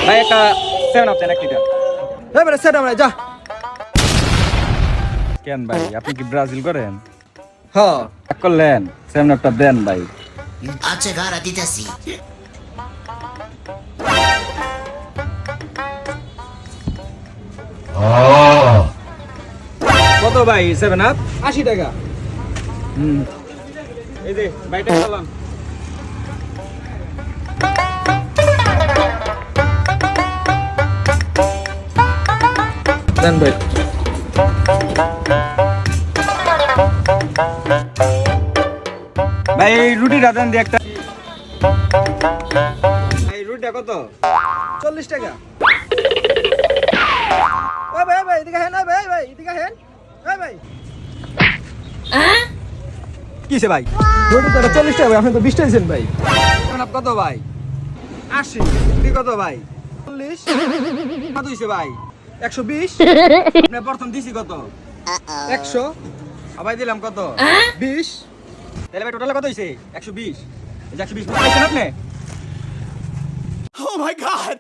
ভাই একটা 7 আপ দেন এক লিটার। এই বেটা সেট আমরা যা। কেন ভাই আপনি কি ব্রাজিল করেন? হ্যাঁ এক করলেন 7 আপটা দেন ভাই। আচ্ছা গারা দিতেছি। কত ভাই 7 আপ? 80 টাকা। এই যে ভাইটা চালান। দেন ভাই। ভাই এই রুটিটা দেন দিয়ে একটা। ভাই রুটিটা কত? 40 টাকা। ওই ভাই ভাই এদিকে হেন, ভাই ভাই এদিকে হেন। এই ভাই কিসে ভাই? রুটিটা 40 টাকা ভাই, আপনি তো 20 টাকা দিয়েছেন ভাই। 7 আপ কত ভাই? 80 রুটি কত ভাই? 40 কত হইছে ভাই? 120 আপনি প্রথম দিছি কত? 100 আবার দিলাম কত? 20। তাহলে ভাই টোটাল কত হইছে? 120। এই যে 120 পাইছেন আপনি? Oh my god!